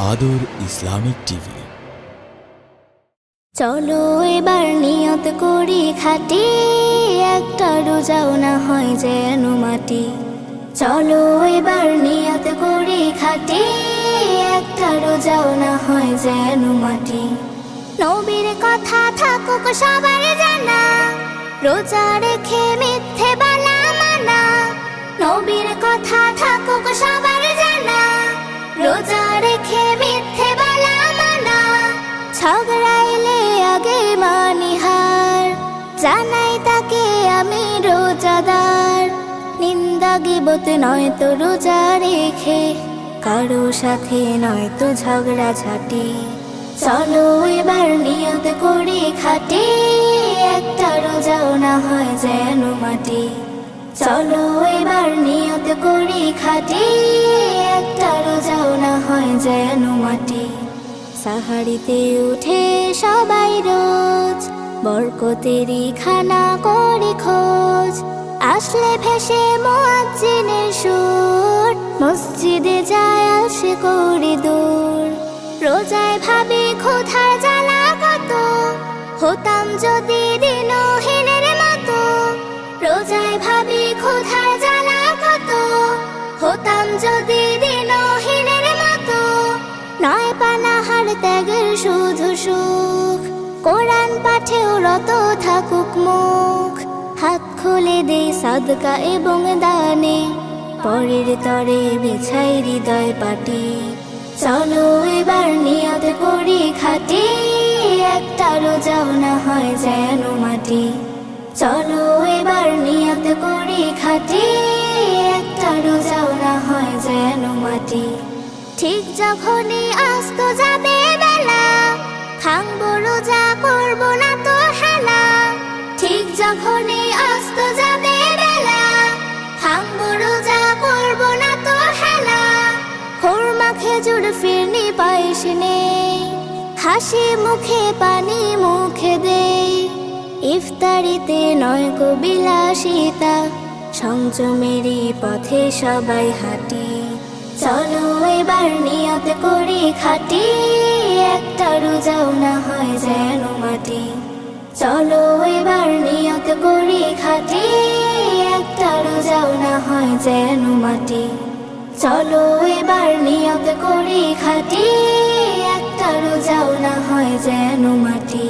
আদর Islamic TV. চলো এবার নিয়ত করি খাটি, একটা রোজাও না হয় যেন মাটি। চলো এবার নিয়ত করি খাটি, একটা রোজাও না হয় যেন মাটি। নবীর কথা থাকুক সবার জানা, রোজা রেখে মিথ্যে বলা মানা। নবীর কথা থাকুক সবার জানা, রোজা রেখে মিথ্যে বলা মানা। ঝগড়াইলে আগে মানিহার, জানাই তাকে আমি রোজাদার। নিন্দা গিবত নয় তো রোজা রেখে, কারো সাথে নয় তো ঝগড়া ঝাঁটি। চলো এবার নিয়ত করি খাটি, একটা রোজাও না হয় যেন মাটি। চলো এবার নিয়ত করি খাটি, একটা রোজাও না হয় যেন মাটি। সাহারিতে উঠে সবাই রোজ, বরকতেরই খানা করি খোঁজ। আসলে ভেসে মুয়াজ্জিনের সুর, মসজিদে যায় আসে করি দূর। রোজায় ভাবি ক্ষুধার জ্বালা কত, হতাম যদি দিনহীনের মতো। রোজায় ভাবি ক্ষুধার জ্বালা কত, হতাম যদি দিনহীনের মতো। নয় পানাহার ত্যাগের শুধু সুখ, কোরআন পাঠেও রত থাকুক মুখ। হাত খুলে দেই সাদকা এবং দানে, পরের তরে বিছাই হৃদয় পাটি। চলো এবার নিয়ত করি খাটি, একটা রোজাও না হয় যেন মাটি। চলো এবার নিয়ত করি খাটি, একটা রোজাও না হয় যেন মাটি। ঠিক যখনই আস্ত যাবে বেলা, ভাঙবো রোজা করবো না তো হেলা। ঠিক যখনই আস্ত যাবে বেলা, ভাঙবো রোজা করবো না তো হেলা। খুরমা খেজুর ফিরনি পায়েস নেই, হাসি মুখে পানি মুখে দেই। ইফতারিতে নয় কো বিলাসিতা, সংযমেরই পথে সবাই হাঁটি। চলো এবার নিয়ত করি খাটি, একটা রোজাও না হয় যেন মাটি। চলো এবার নিয়ত করি খাটি, একটা রোজাও না হয় যেন মাটি। চলো এবার নিয়ত করি খাটি, একটা রোজাও না হয় যেন মাটি।